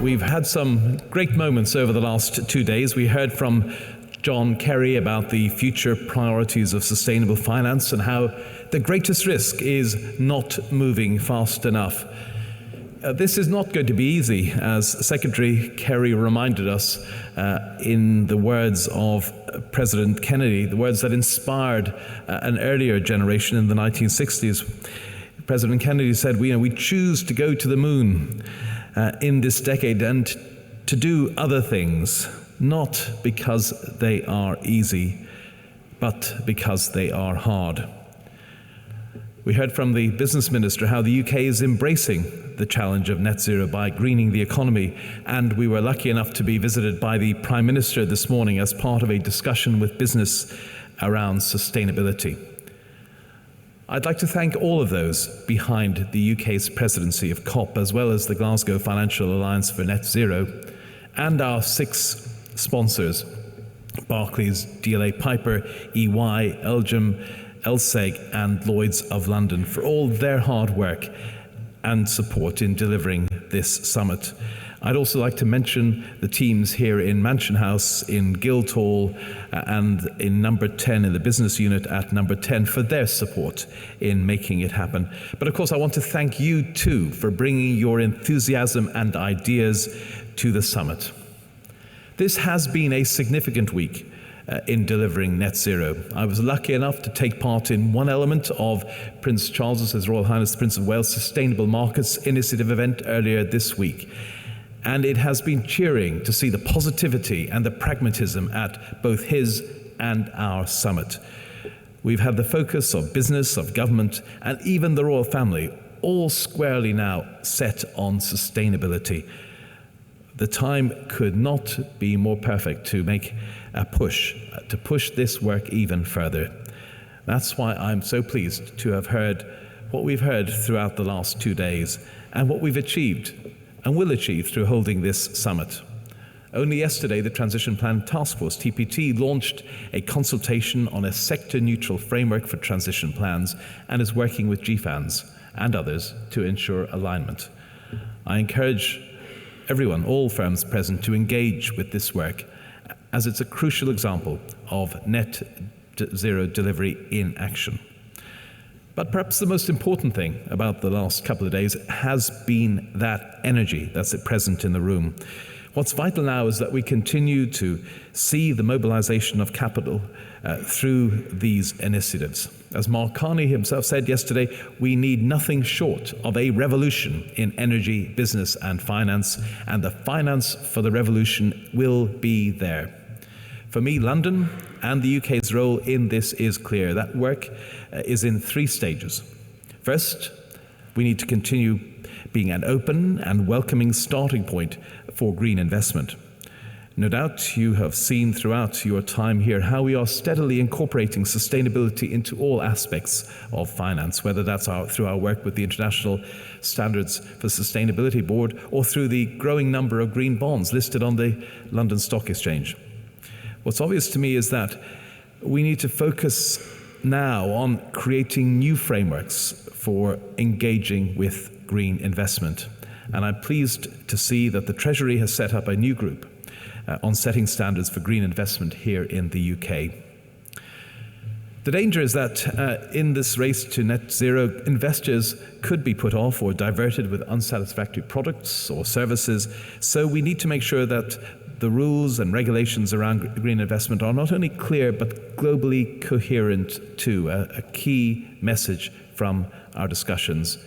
We've had some great moments over the last 2 days. We heard from John Kerry about the future priorities of sustainable finance and how the greatest risk is not moving fast enough. This is not going to be easy, as Secretary Kerry reminded us in the words of President Kennedy, the words that inspired an earlier generation in the 1960s. President Kennedy said, we choose to go to the moon in this decade and to do other things, not because they are easy, but because they are hard. We heard from the Business Minister how the UK is embracing the challenge of net zero by greening the economy, and we were lucky enough to be visited by the Prime Minister this morning as part of a discussion with business around sustainability. I'd like to thank all of those behind the UK's presidency of COP, as well as the Glasgow Financial Alliance for Net Zero, and our 6 sponsors, Barclays, DLA Piper, EY, Elgin, LSEG and Lloyds of London, for all their hard work and support in delivering this summit. I'd also like to mention the teams here in Mansion House, in Guildhall, and in Number 10 in the business unit at Number 10 for their support in making it happen. But of course, I want to thank you too for bringing your enthusiasm and ideas to the summit. This has been a significant week in delivering net zero. I was lucky enough to take part in one element of Prince Charles's, His Royal Highness the Prince of Wales, Sustainable Markets Initiative event earlier this week. And it has been cheering to see the positivity and the pragmatism at both his and our summit. We've had the focus of business, of government, and even the royal family, all squarely now set on sustainability. The time could not be more perfect to make a push, to push this work even further. That's why I'm so pleased to have heard what we've heard throughout the last 2 days and what we've achieved and will achieve through holding this summit. Only yesterday, the Transition Plan Task Force, TPT, launched a consultation on a sector-neutral framework for transition plans and is working with GFANZ and others to ensure alignment. I encourage everyone, all firms present, to engage with this work, as it's a crucial example of net zero delivery in action. But perhaps the most important thing about the last couple of days has been that energy that's present in the room. What's vital now is that we continue to see the mobilization of capital through these initiatives. As Mark Carney himself said yesterday, we need nothing short of a revolution in energy, business and finance, and the finance for the revolution will be there. For me, London and the UK's role in this is clear. That work is in 3 stages. First, we need to continue being an open and welcoming starting point for green investment. No doubt you have seen throughout your time here how we are steadily incorporating sustainability into all aspects of finance, whether that's through our work with the International Standards for Sustainability Board or through the growing number of green bonds listed on the London Stock Exchange. What's obvious to me is that we need to focus now on creating new frameworks for engaging with green investment. And I'm pleased to see that the Treasury has set up a new group on setting standards for green investment here in the UK. The danger is that in this race to net zero, investors could be put off or diverted with unsatisfactory products or services. So we need to make sure that the rules and regulations around green investment are not only clear, but globally coherent too, a key message from our discussions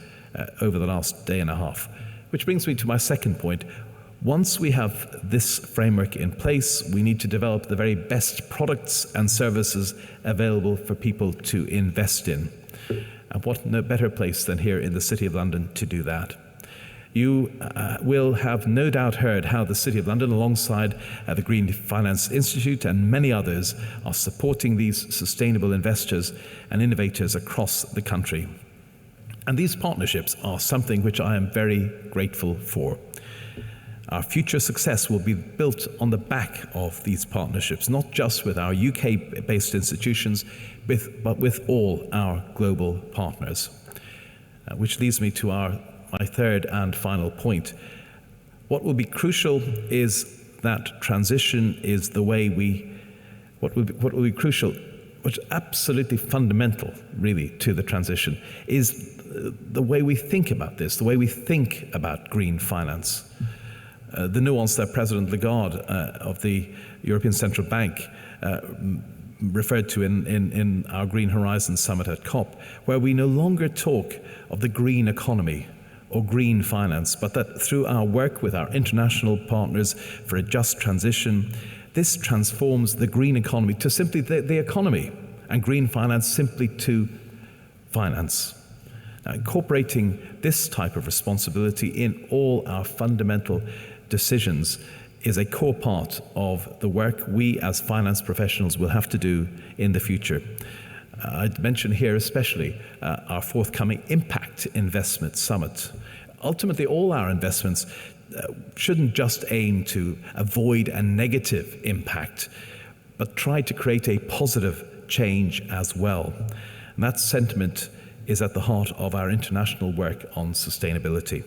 over the last day and a half. Which brings me to my second point. Once we have this framework in place, we need to develop the very best products and services available for people to invest in. And what no better place than here in the City of London to do that. You will have no doubt heard how the City of London, alongside the Green Finance Institute and many others, are supporting these sustainable investors and innovators across the country. And these partnerships are something which I am very grateful for. Our future success will be built on the back of these partnerships, not just with our UK-based institutions, but with all our global partners. Which leads me to my third and final point. What will be crucial is that transition is the way what will be crucial, which is absolutely fundamental, really, to the transition, is the way we think about this, the way we think about green finance. The nuance that President Lagarde of the European Central Bank referred to in our Green Horizons Summit at COP, where we no longer talk of the green economy or green finance, but that through our work with our international partners for a just transition, this transforms the green economy to simply the economy, and green finance simply to finance. Now, incorporating this type of responsibility in all our fundamental decisions is a core part of the work we as finance professionals will have to do in the future. I'd mention here especially our forthcoming Impact Investment Summit. Ultimately, all our investments shouldn't just aim to avoid a negative impact, but try to create a positive change as well. And that sentiment is at the heart of our international work on sustainability.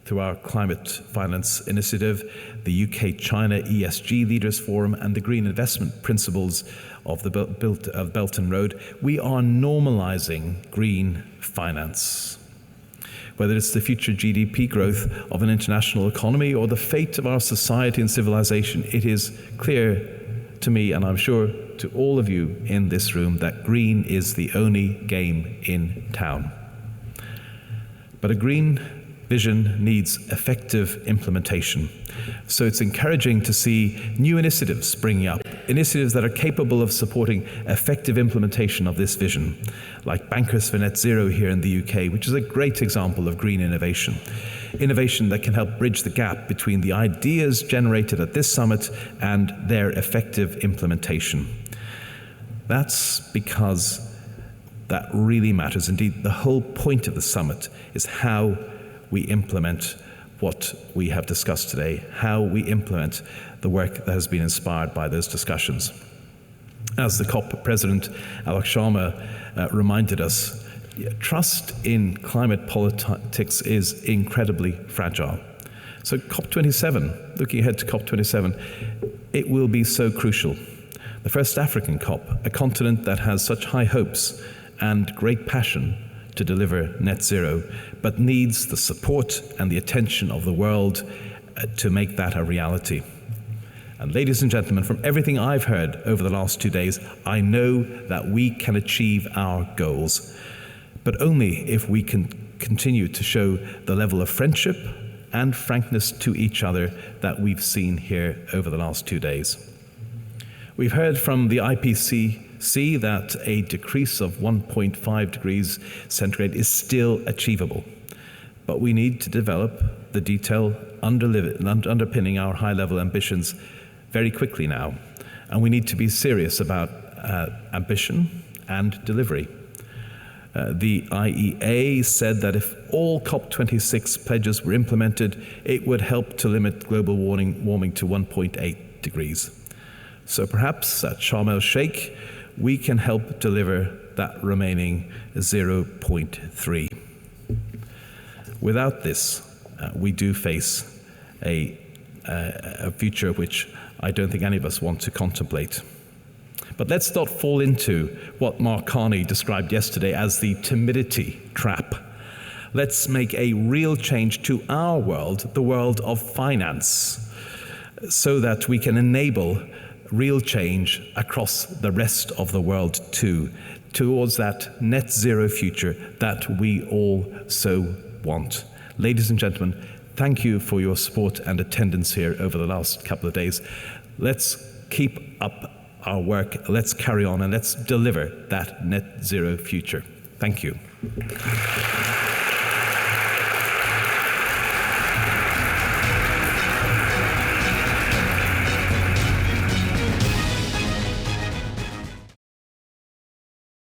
Through our Climate Finance Initiative, the UK-China ESG Leaders Forum, and the Green Investment Principles of the Belt and Road, we are normalizing green finance. Whether it's the future GDP growth of an international economy or the fate of our society and civilization, it is clear to me, and I'm sure to all of you in this room, that green is the only game in town. But a green vision needs effective implementation. So it's encouraging to see new initiatives springing up, initiatives that are capable of supporting effective implementation of this vision, like Bankers for Net Zero here in the UK, which is a great example of green innovation. Innovation that can help bridge the gap between the ideas generated at this summit and their effective implementation. That's because that really matters. Indeed, the whole point of the summit is how we implement what we have discussed today, how we implement the work that has been inspired by those discussions. As the COP President, Alok Sharma, reminded us, trust in climate politics is incredibly fragile. So COP27, looking ahead to COP27, it will be so crucial. The first African COP, a continent that has such high hopes and great passion to deliver net zero, but needs the support and the attention of the world to make that a reality. And ladies and gentlemen, from everything I've heard over the last 2 days, I know that we can achieve our goals, but only if we can continue to show the level of friendship and frankness to each other that we've seen here over the last 2 days. We've heard from the IPCC that a decrease of 1.5 degrees centigrade is still achievable, but we need to develop the detail underpinning our high-level ambitions very quickly now, and we need to be serious about ambition and delivery. The IEA said that if all COP26 pledges were implemented, it would help to limit global warming to 1.8 degrees. So perhaps at Sharm el-Sheikh, we can help deliver that remaining 0.3. Without this, we do face a future which I don't think any of us want to contemplate. But let's not fall into what Mark Carney described yesterday as the timidity trap. Let's make a real change to our world, the world of finance, so that we can enable real change across the rest of the world too, towards that net zero future that we all so want. Ladies and gentlemen, thank you for your support and attendance here over the last couple of days. Let's keep up our work, let's carry on, and let's deliver that net zero future. Thank you.